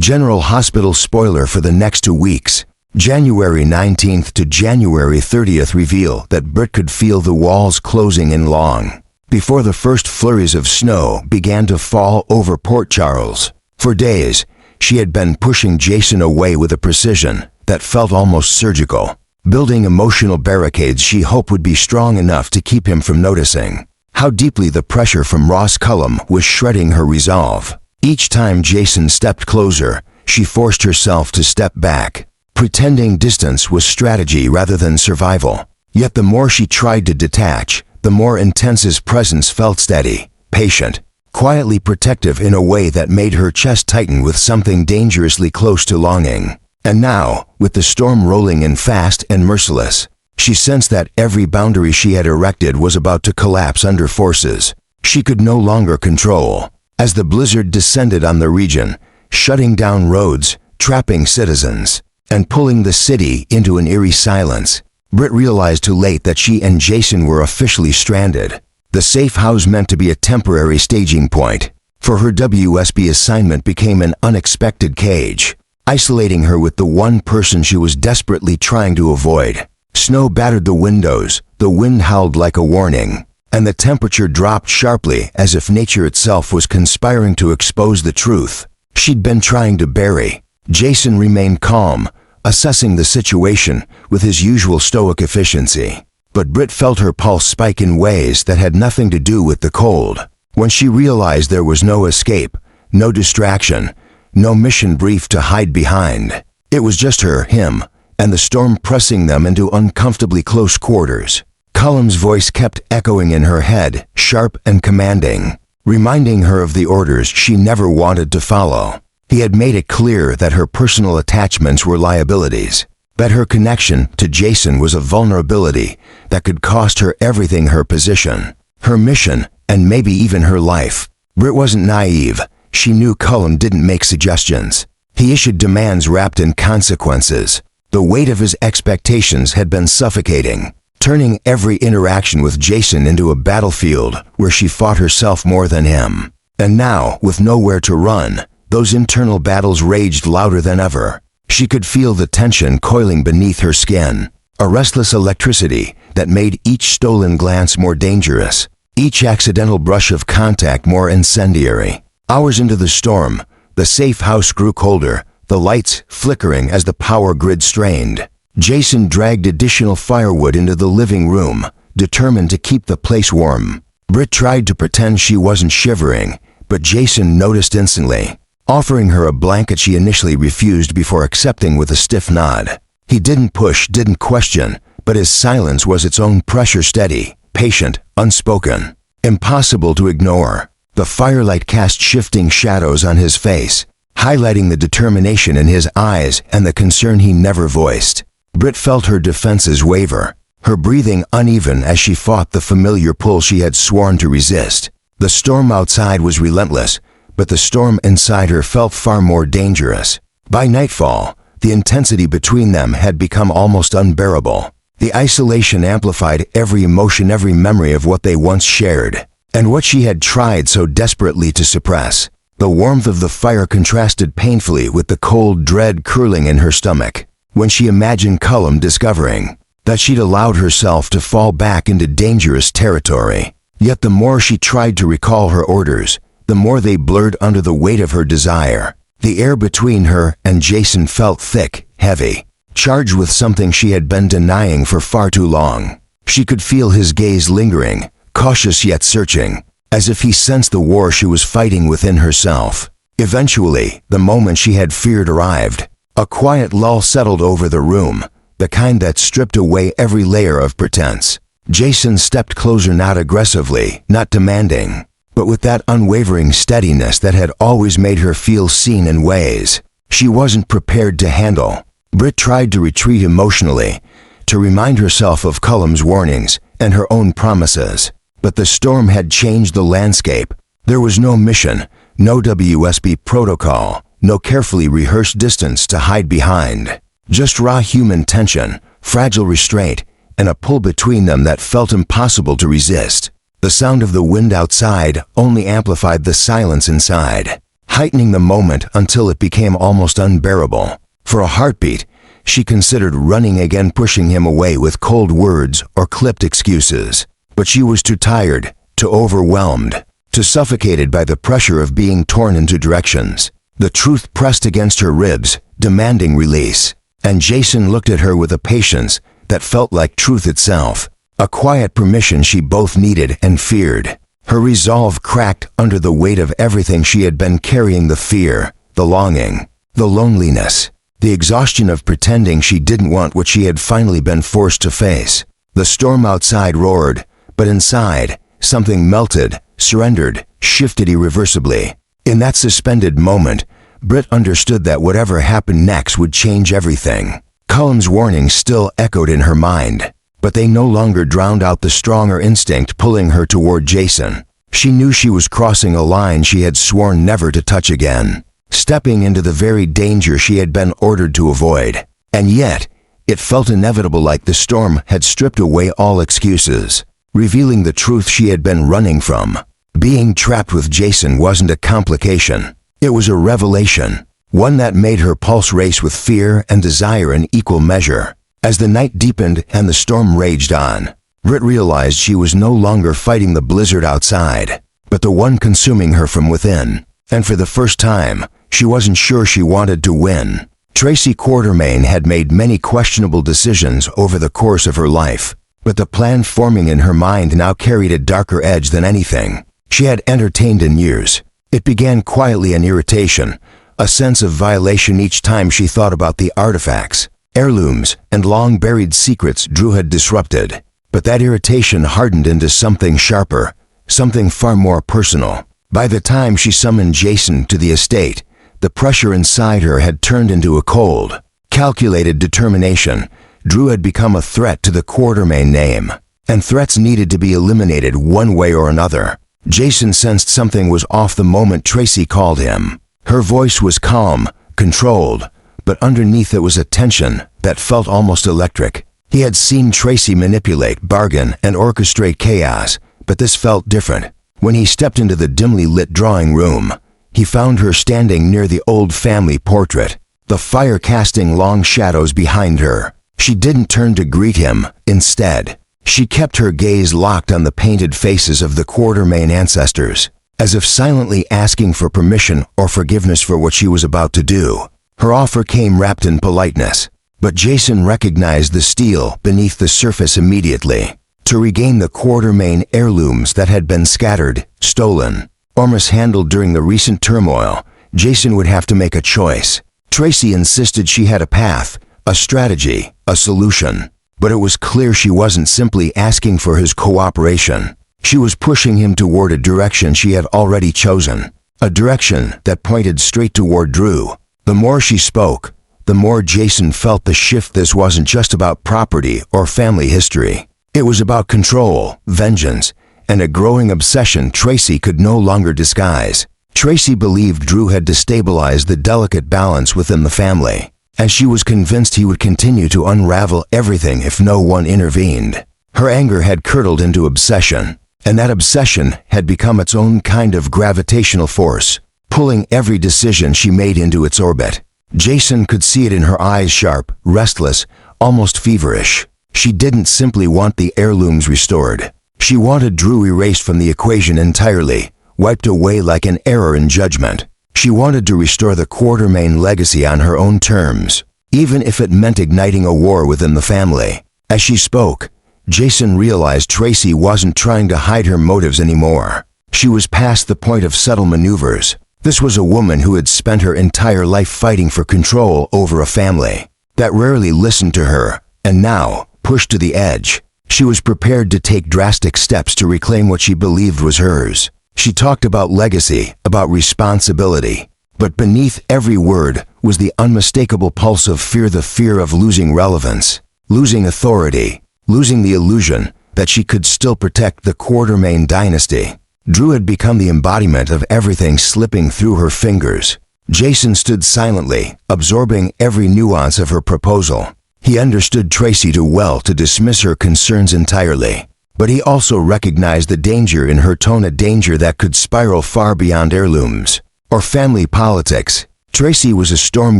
General Hospital spoiler for the next 2 weeks. January 19th to January 30th reveal that Britt could feel the walls closing in long before the first flurries of snow began to fall over Port Charles. For days, she had been pushing Jason away with a precision that felt almost surgical, building emotional barricades she hoped would be strong enough to keep him from noticing how deeply the pressure from Ross Cullum was shredding her resolve. Each time Jason stepped closer, she forced herself to step back, pretending distance was strategy rather than survival. Yet the more she tried to detach, the more intense his presence felt, steady, patient, quietly protective in a way that made her chest tighten with something dangerously close to longing. And now, with the storm rolling in fast and merciless, she sensed that every boundary she had erected was about to collapse under forces she could no longer control. As the blizzard descended on the region, shutting down roads, trapping citizens, and pulling the city into an eerie silence, Britt realized too late that she and Jason were officially stranded. The safe house meant to be a temporary staging point for her WSB assignment became an unexpected cage, isolating her with the one person she was desperately trying to avoid. Snow battered the windows, the wind howled like a warning, and the temperature dropped sharply as if nature itself was conspiring to expose the truth she'd been trying to bury. Jason remained calm, assessing the situation with his usual stoic efficiency. But Britt felt her pulse spike in ways that had nothing to do with the cold. When she realized there was no escape, no distraction, no mission brief to hide behind, it was just her, him, and the storm pressing them into uncomfortably close quarters. Cullum's voice kept echoing in her head, sharp and commanding, reminding her of the orders she never wanted to follow. He had made it clear that her personal attachments were liabilities, that her connection to Jason was a vulnerability that could cost her everything: her position, her mission, and maybe even her life. Britt wasn't naive. She knew Cullum didn't make suggestions. He issued demands wrapped in consequences. The weight of his expectations had been suffocating, turning every interaction with Jason into a battlefield where she fought herself more than him. And now, with nowhere to run, those internal battles raged louder than ever. She could feel the tension coiling beneath her skin, a restless electricity that made each stolen glance more dangerous, each accidental brush of contact more incendiary. Hours into the storm, the safe house grew colder, the lights flickering as the power grid strained. Jason dragged additional firewood into the living room, determined to keep the place warm. Britt tried to pretend she wasn't shivering, but Jason noticed instantly, offering her a blanket she initially refused before accepting with a stiff nod. He didn't push, didn't question, but his silence was its own pressure, steady, patient, unspoken, impossible to ignore. The firelight cast shifting shadows on his face, highlighting the determination in his eyes and the concern he never voiced. Britt felt her defenses waver, her breathing uneven as she fought the familiar pull she had sworn to resist. The storm outside was relentless, but the storm inside her felt far more dangerous. By nightfall, the intensity between them had become almost unbearable. The isolation amplified every emotion, every memory of what they once shared, and what she had tried so desperately to suppress. The warmth of the fire contrasted painfully with the cold dread curling in her stomach when she imagined Cullum discovering that she'd allowed herself to fall back into dangerous territory. Yet the more she tried to recall her orders, the more they blurred under the weight of her desire. The air between her and Jason felt thick, heavy, charged with something she had been denying for far too long. She could feel his gaze lingering, cautious yet searching, as if he sensed the war she was fighting within herself. Eventually, the moment she had feared arrived. A quiet lull settled over the room, the kind that stripped away every layer of pretense. Jason stepped closer, not aggressively, not demanding, but with that unwavering steadiness that had always made her feel seen in ways she wasn't prepared to handle. Britt tried to retreat emotionally, to remind herself of Cullum's warnings and her own promises. But the storm had changed the landscape. There was no mission, no WSB protocol, no carefully rehearsed distance to hide behind. Just raw human tension, fragile restraint, and a pull between them that felt impossible to resist. The sound of the wind outside only amplified the silence inside. heightening the moment until it became almost unbearable. For a heartbeat, she considered running again, pushing him away with cold words or clipped excuses. But she was too tired, too overwhelmed, too suffocated by the pressure of being torn into directions. The truth pressed against her ribs, demanding release. And Jason looked at her with a patience that felt like truth itself, a quiet permission she both needed and feared. Her resolve cracked under the weight of everything she had been carrying: the fear, the longing, the loneliness, the exhaustion of pretending she didn't want what she had finally been forced to face. The storm outside roared, but inside, something melted, surrendered, shifted irreversibly. In that suspended moment, Britt understood that whatever happened next would change everything. Cullen's warnings still echoed in her mind, but they no longer drowned out the stronger instinct pulling her toward Jason. She knew she was crossing a line she had sworn never to touch again, stepping into the very danger she had been ordered to avoid. And yet, it felt inevitable, like the storm had stripped away all excuses, revealing the truth she had been running from. Being trapped with Jason wasn't a complication. It was a revelation, one that made her pulse race with fear and desire in equal measure. As the night deepened and the storm raged on, Britt realized she was no longer fighting the blizzard outside, but the one consuming her from within. And for the first time, she wasn't sure she wanted to win. Tracy Quartermain had made many questionable decisions over the course of her life, but the plan forming in her mind now carried a darker edge than anything she had entertained in years. It began quietly, an irritation, a sense of violation each time she thought about the artifacts, heirlooms, and long-buried secrets Drew had disrupted. But that irritation hardened into something sharper, something far more personal. By the time she summoned Jason to the estate, the pressure inside her had turned into a cold, calculated determination. Drew had become a threat to the Quartermain name, and threats needed to be eliminated one way or another. Jason sensed something was off the moment Tracy called him. Her voice was calm, controlled, but underneath it was a tension that felt almost electric. He had seen Tracy manipulate, bargain, and orchestrate chaos, but this felt different. When he stepped into the dimly lit drawing room, he found her standing near the old family portrait, the fire casting long shadows behind her. She didn't turn to greet him. Instead, she kept her gaze locked on the painted faces of the Quartermain ancestors, as if silently asking for permission or forgiveness for what she was about to do. Her offer came wrapped in politeness, but Jason recognized the steel beneath the surface immediately. To regain the Quartermain heirlooms that had been scattered, stolen, or mishandled during the recent turmoil, Jason would have to make a choice. Tracy insisted she had a path, a strategy, a solution. But it was clear she wasn't simply asking for his cooperation. She was pushing him toward a direction she had already chosen, a direction that pointed straight toward Drew. The more she spoke, the more Jason felt the shift. This wasn't just about property or family history. It was about control, vengeance, and a growing obsession Tracy could no longer disguise. Tracy believed Drew had destabilized the delicate balance within the family, and she was convinced he would continue to unravel everything if no one intervened. Her anger had curdled into obsession, and that obsession had become its own kind of gravitational force, pulling every decision she made into its orbit. Jason could see it in her eyes, sharp, restless, almost feverish. She didn't simply want the heirlooms restored. She wanted Drew erased from the equation entirely, wiped away like an error in judgment. She wanted to restore the Quartermain legacy on her own terms, even if it meant igniting a war within the family. As she spoke, Jason realized Tracy wasn't trying to hide her motives anymore. She was past the point of subtle maneuvers. This was a woman who had spent her entire life fighting for control over a family that rarely listened to her, and now, pushed to the edge, she was prepared to take drastic steps to reclaim what she believed was hers. She talked about legacy, about responsibility, but beneath every word was the unmistakable pulse of fear, the fear of losing relevance, losing authority, losing the illusion that she could still protect the Quartermain dynasty. Drew had become the embodiment of everything slipping through her fingers. Jason stood silently, absorbing every nuance of her proposal. He understood Tracy too well to dismiss her concerns entirely, but he also recognized the danger in her tone, a danger that could spiral far beyond heirlooms. or family politics. Tracy was a storm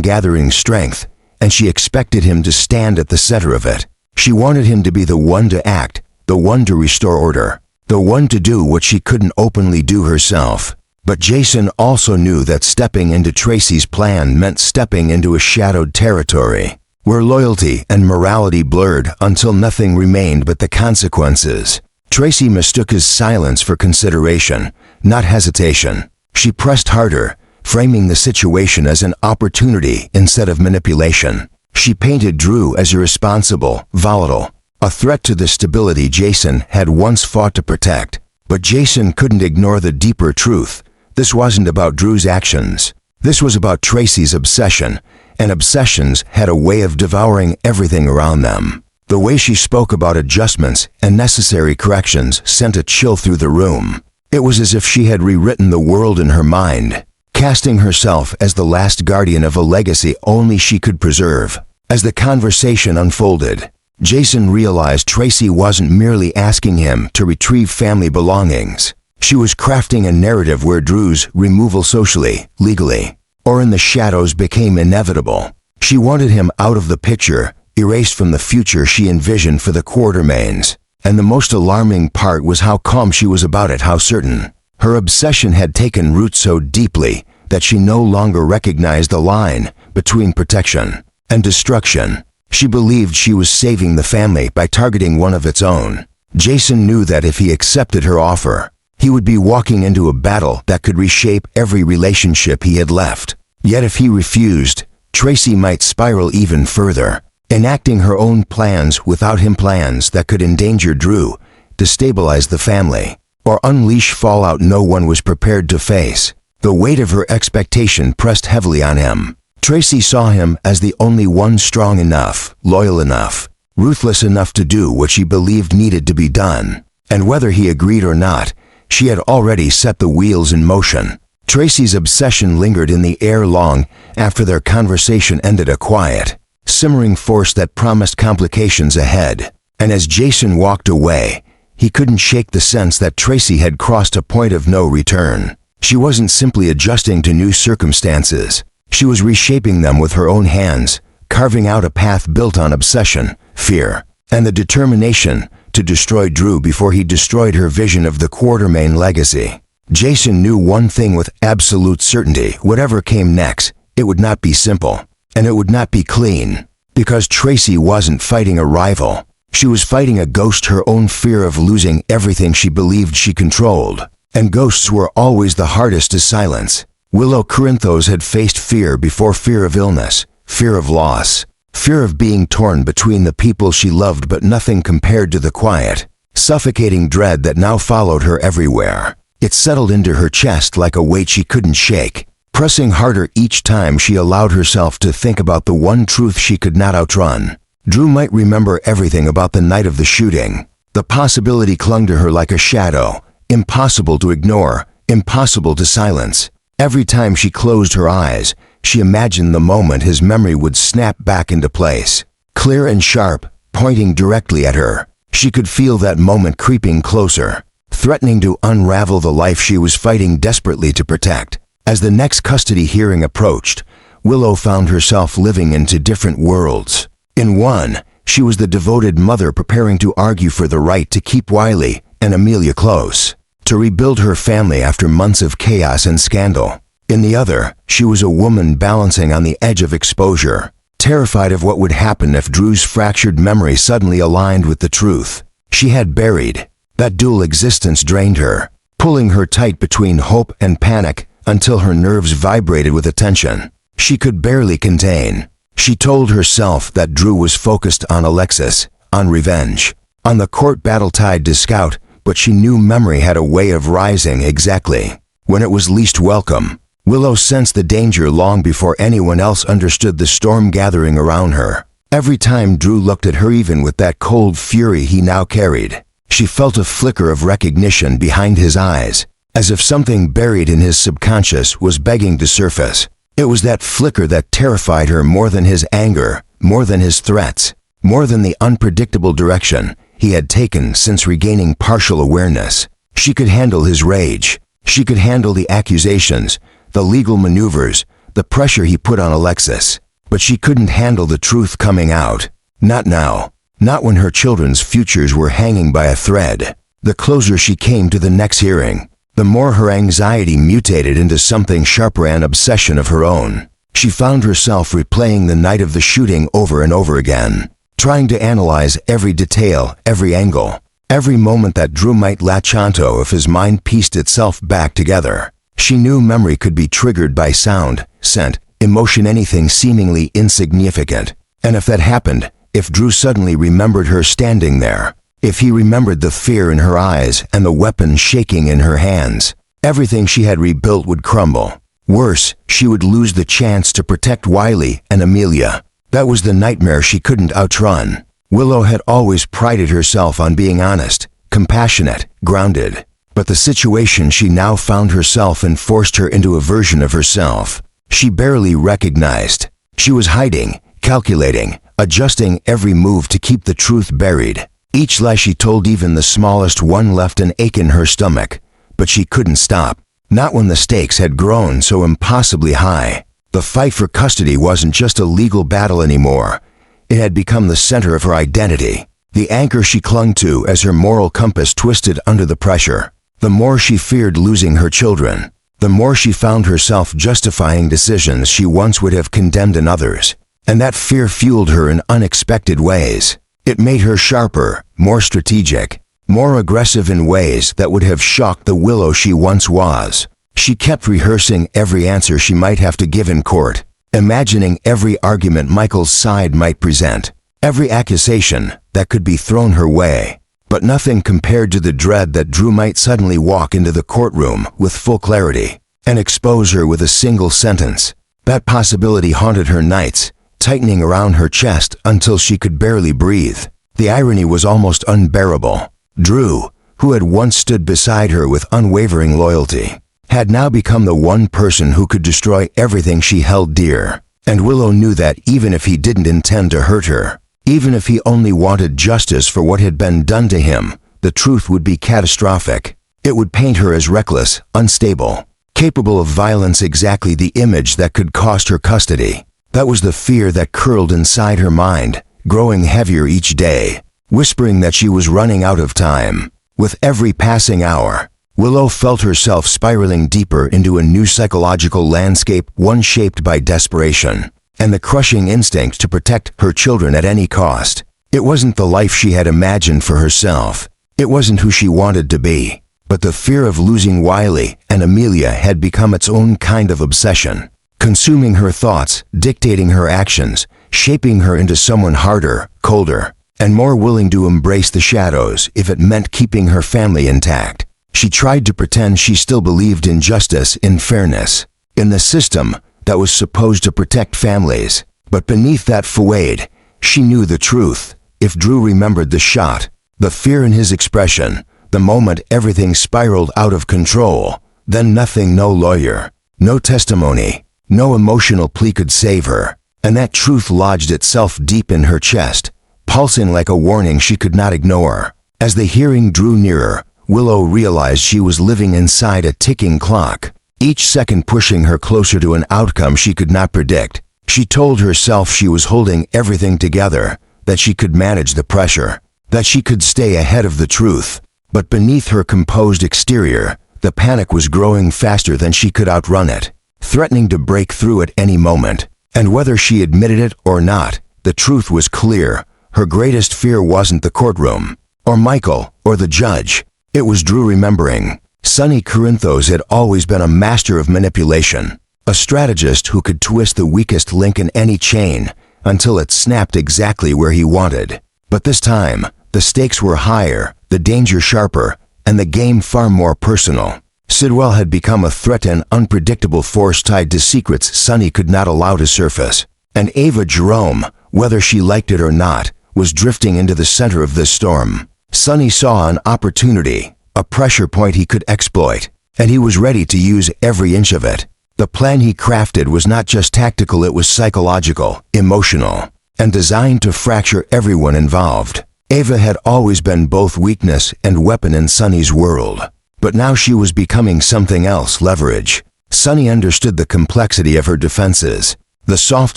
gathering strength, and she expected him to stand at the center of it. She wanted him to be the one to act, the one to restore order, the one to do what she couldn't openly do herself. But Jason also knew that stepping into Tracy's plan meant stepping into a shadowed territory, where loyalty and morality blurred until nothing remained but the consequences. Tracy mistook his silence for consideration, not hesitation. She pressed harder, framing the situation as an opportunity instead of manipulation. She painted Drew as irresponsible, volatile, a threat to the stability Jason had once fought to protect. But Jason couldn't ignore the deeper truth. This wasn't about Drew's actions. This was about Tracy's obsession, and obsessions had a way of devouring everything around them. The way she spoke about adjustments and necessary corrections sent a chill through the room. It was as if she had rewritten the world in her mind, casting herself as the last guardian of a legacy only she could preserve. As the conversation unfolded, Jason realized Tracy wasn't merely asking him to retrieve family belongings. She was crafting a narrative where Drew's removal socially, legally, or in the shadows became inevitable. She wanted him out of the picture, erased from the future she envisioned for the Quartermains. And the most alarming part was how calm she was about it, how certain. Her obsession had taken root so deeply that she no longer recognized the line between protection and destruction. She believed she was saving the family by targeting one of its own. Jason knew that if he accepted her offer, he would be walking into a battle that could reshape every relationship he had left. Yet if he refused, Tracy might spiral even further, enacting her own plans without him, plans that could endanger Drew, destabilize the family, or unleash fallout no one was prepared to face. The weight of her expectation pressed heavily on him. Tracy saw him as the only one strong enough, loyal enough, ruthless enough to do what she believed needed to be done. And whether he agreed or not, she had already set the wheels in motion. Tracy's obsession lingered in the air long after their conversation ended, a quiet, simmering force that promised complications ahead. And as Jason walked away, he couldn't shake the sense that Tracy had crossed a point of no return. She wasn't simply adjusting to new circumstances. She was reshaping them with her own hands, carving out a path built on obsession, fear, and the determination to destroy Drew before he destroyed her vision of the Quartermain legacy. Jason knew one thing with absolute certainty: whatever came next, it would not be simple, and it would not be clean. Because Tracy wasn't fighting a rival. She was fighting a ghost, her own fear of losing everything she believed she controlled. And ghosts were always the hardest to silence. Willow Corinthos had faced fear before: fear of illness, fear of loss, fear of being torn between the people she loved, but nothing compared to the quiet, suffocating dread that now followed her everywhere. It settled into her chest like a weight she couldn't shake, pressing harder each time she allowed herself to think about the one truth she could not outrun. Drew might remember everything about the night of the shooting. The possibility clung to her like a shadow, impossible to ignore, impossible to silence. Every time she closed her eyes, she imagined the moment his memory would snap back into place, clear and sharp, pointing directly at her. She could feel that moment creeping closer, threatening to unravel the life she was fighting desperately to protect. As the next custody hearing approached, Willow found herself living in two different worlds. In one, she was the devoted mother preparing to argue for the right to keep Wiley and Amelia close, to rebuild her family after months of chaos and scandal. In the other, she was a woman balancing on the edge of exposure, terrified of what would happen if Drew's fractured memory suddenly aligned with the truth she had buried. That dual existence drained her, pulling her tight between hope and panic until her nerves vibrated with attention she could barely contain. She told herself that Drew was focused on Alexis, on revenge, on the court battle tied to Scout, but she knew memory had a way of rising exactly when it was least welcome. Willow sensed the danger long before anyone else understood the storm gathering around her. Every time Drew looked at her, even with that cold fury he now carried, she felt a flicker of recognition behind his eyes, as if something buried in his subconscious was begging to surface. It was that flicker that terrified her more than his anger, more than his threats, more than the unpredictable direction he had taken since regaining partial awareness. She could handle his rage. She could handle the accusations, the legal maneuvers, the pressure he put on Alexis. But she couldn't handle the truth coming out. Not now. Not when her children's futures were hanging by a thread. The closer she came to the next hearing, the more her anxiety mutated into something sharper, an obsession of her own. She found herself replaying the night of the shooting over and over again, trying to analyze every detail, every angle, every moment that Drew might latch onto if his mind pieced itself back together. She knew memory could be triggered by sound, scent, emotion, anything seemingly insignificant. And if that happened, if Drew suddenly remembered her standing there, if he remembered the fear in her eyes and the weapon shaking in her hands, everything she had rebuilt would crumble. Worse, she would lose the chance to protect Wiley and Amelia. That was the nightmare she couldn't outrun. Willow had always prided herself on being honest, compassionate, grounded. But the situation she now found herself in forced her into a version of herself she barely recognized. She was hiding, calculating, adjusting every move to keep the truth buried. Each lie she told, even the smallest one, left an ache in her stomach. But she couldn't stop. Not when the stakes had grown so impossibly high. The fight for custody wasn't just a legal battle anymore. It had become the center of her identity, the anchor she clung to as her moral compass twisted under the pressure. The more she feared losing her children, the more she found herself justifying decisions she once would have condemned in others. And that fear fueled her in unexpected ways. It made her sharper, more strategic, more aggressive in ways that would have shocked the Willow she once was. She kept rehearsing every answer she might have to give in court, imagining every argument Michael's side might present, every accusation that could be thrown her way. But nothing compared to the dread that Drew might suddenly walk into the courtroom with full clarity and expose her with a single sentence. That possibility haunted her nights, tightening around her chest until she could barely breathe. The irony was almost unbearable. Drew, who had once stood beside her with unwavering loyalty, had now become the one person who could destroy everything she held dear. And Willow knew that even if he didn't intend to hurt her, even if he only wanted justice for what had been done to him, the truth would be catastrophic. It would paint her as reckless, unstable, capable of violence, exactly the image that could cost her custody. That was the fear that curled inside her mind, growing heavier each day, whispering that she was running out of time. With every passing hour, Willow felt herself spiraling deeper into a new psychological landscape, one shaped by desperation and the crushing instinct to protect her children at any cost. It wasn't the life she had imagined for herself. It wasn't who she wanted to be. But the fear of losing Wiley and Amelia had become its own kind of obsession, consuming her thoughts, dictating her actions, shaping her into someone harder, colder, and more willing to embrace the shadows if it meant keeping her family intact. She tried to pretend she still believed in justice, in fairness, in the system that was supposed to protect families. But beneath that facade, she knew the truth. If Drew remembered the shot, the fear in his expression, the moment everything spiraled out of control, then nothing, no lawyer, no testimony, no emotional plea could save her. And that truth lodged itself deep in her chest, pulsing like a warning she could not ignore. As the hearing drew nearer, Willow realized she was living inside a ticking clock, each second pushing her closer to an outcome she could not predict. She told herself she was holding everything together, that she could manage the pressure, that she could stay ahead of the truth. But beneath her composed exterior, the panic was growing faster than she could outrun it, threatening to break through at any moment. And whether she admitted it or not, the truth was clear. Her greatest fear wasn't the courtroom, or Michael, or the judge. It was Drew remembering. Sonny Corinthos had always been a master of manipulation, a strategist who could twist the weakest link in any chain until it snapped exactly where he wanted. But this time, the stakes were higher, the danger sharper, and the game far more personal. Sidwell had become a threat, an unpredictable force tied to secrets Sonny could not allow to surface. And Ava Jerome, whether she liked it or not, was drifting into the center of this storm. Sonny saw an opportunity, a pressure point he could exploit, and he was ready to use every inch of it. The plan he crafted was not just tactical, it was psychological, emotional, and designed to fracture everyone involved. Ava had always been both weakness and weapon in Sonny's world, but now she was becoming something else: leverage. Sonny understood the complexity of her defenses, the soft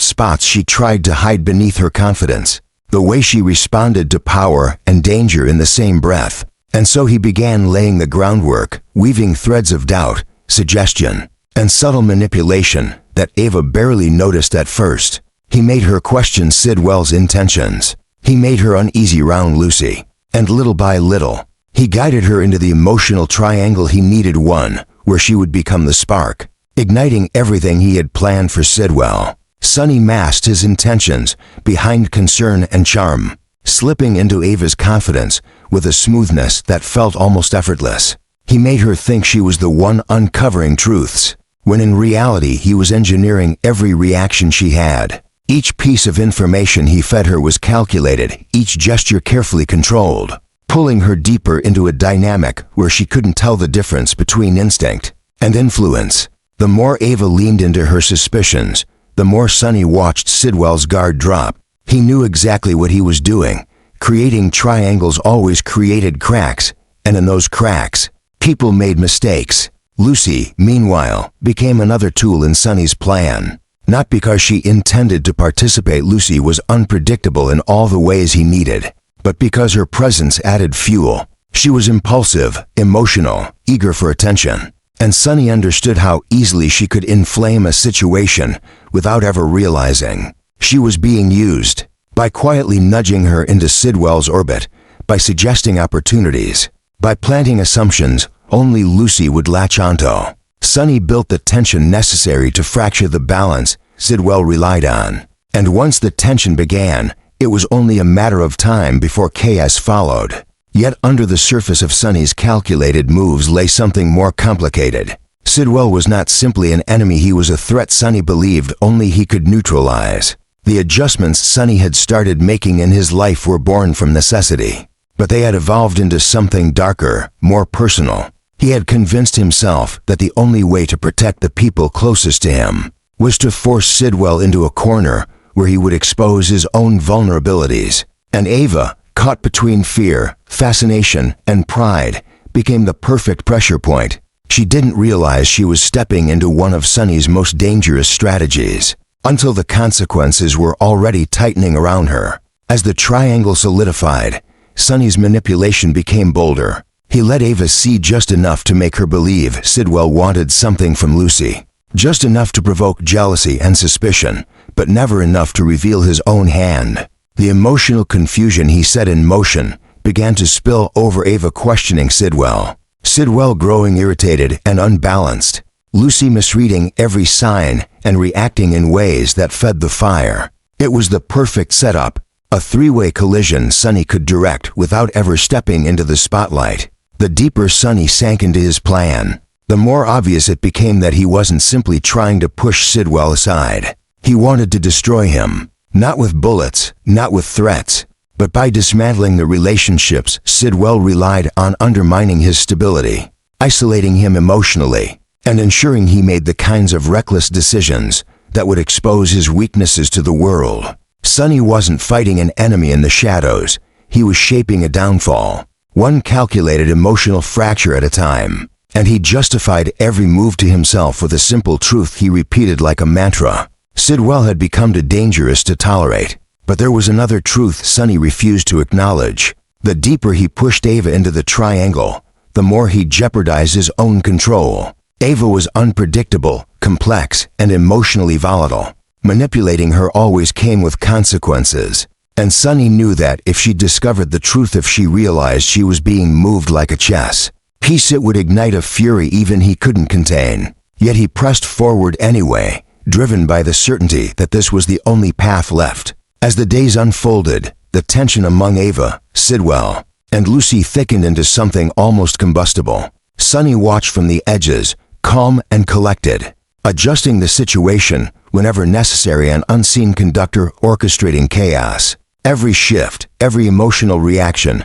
spots she tried to hide beneath her confidence, the way she responded to power and danger in the same breath. And so he began laying the groundwork, weaving threads of doubt, suggestion, and subtle manipulation that Ava barely noticed at first. He made her question Sidwell's intentions. He made her uneasy around Lucy. And little by little, he guided her into the emotional triangle he needed, one where she would become the spark, igniting everything he had planned for Sidwell. Sonny masked his intentions behind concern and charm, slipping into Ava's confidence with a smoothness that felt almost effortless. He made her think she was the one uncovering truths, when in reality he was engineering every reaction she had. Each piece of information he fed her was calculated, each gesture carefully controlled, pulling her deeper into a dynamic where she couldn't tell the difference between instinct and influence. The more Ava leaned into her suspicions, the more Sonny watched Sidwell's guard drop. He knew exactly what he was doing. Creating triangles always created cracks, and in those cracks, people made mistakes. Lucy, meanwhile, became another tool in Sonny's plan. Not because she intended to participate. Lucy was unpredictable in all the ways he needed, but because her presence added fuel. She was impulsive, emotional, eager for attention, and Sonny understood how easily she could inflame a situation without ever realizing. She was being used. By quietly nudging her into Sidwell's orbit, by suggesting opportunities, by planting assumptions only Lucy would latch onto. Sonny built the tension necessary to fracture the balance Sidwell relied on. And once the tension began, it was only a matter of time before chaos followed. Yet under the surface of Sonny's calculated moves lay something more complicated. Sidwell was not simply an enemy, he was a threat Sonny believed only he could neutralize. The adjustments Sonny had started making in his life were born from necessity, but they had evolved into something darker, more personal. He had convinced himself that the only way to protect the people closest to him was to force Sidwell into a corner where he would expose his own vulnerabilities. And Ava, caught between fear, fascination, and pride, became the perfect pressure point. She didn't realize she was stepping into one of Sonny's most dangerous strategies, until the consequences were already tightening around her. As the triangle solidified, Sonny's manipulation became bolder. He let Ava see just enough to make her believe Sidwell wanted something from Lucy, just enough to provoke jealousy and suspicion, but never enough to reveal his own hand. The emotional confusion he set in motion began to spill over, Ava questioning Sidwell, Sidwell growing irritated and unbalanced, Lucy misreading every sign and reacting in ways that fed the fire. It was the perfect setup, a three-way collision Sonny could direct without ever stepping into the spotlight. The deeper Sonny sank into his plan, the more obvious it became that he wasn't simply trying to push Sidwell aside. He wanted to destroy him, not with bullets, not with threats, but by dismantling the relationships Sidwell relied on, undermining his stability, isolating him emotionally, and ensuring he made the kinds of reckless decisions that would expose his weaknesses to the world. Sonny wasn't fighting an enemy in the shadows, he was shaping a downfall, one calculated emotional fracture at a time, and he justified every move to himself with a simple truth he repeated like a mantra. Sidwell had become too dangerous to tolerate, but there was another truth Sonny refused to acknowledge. The deeper he pushed Ava into the triangle, the more he jeopardized his own control. Ava was unpredictable, complex, and emotionally volatile. Manipulating her always came with consequences, and Sonny knew that if she discovered the truth, if she realized she was being moved like a chess piece, it would ignite a fury even he couldn't contain. Yet he pressed forward anyway, driven by the certainty that this was the only path left. As the days unfolded, the tension among Ava, Sidwell, and Lucy thickened into something almost combustible. Sonny watched from the edges, calm and collected, adjusting the situation whenever necessary, an unseen conductor orchestrating chaos. Every shift, every emotional reaction,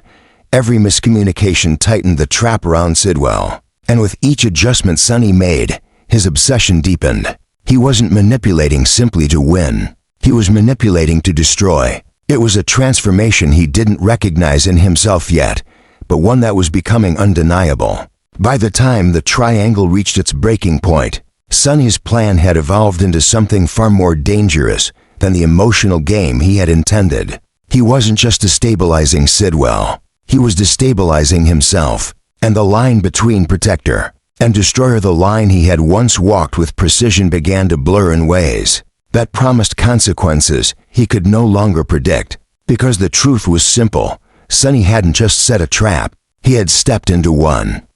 every miscommunication tightened the trap around Sidwell. And with each adjustment Sonny made, his obsession deepened. He wasn't manipulating simply to win. He was manipulating to destroy. It was a transformation he didn't recognize in himself yet, but one that was becoming undeniable. By the time the triangle reached its breaking point, Sonny's plan had evolved into something far more dangerous than the emotional game he had intended. He wasn't just destabilizing Sidwell. He was destabilizing himself, and the line between protector and destroyer, the line he had once walked with precision, began to blur in ways that promised consequences he could no longer predict. Because the truth was simple, Sonny hadn't just set a trap, he had stepped into one.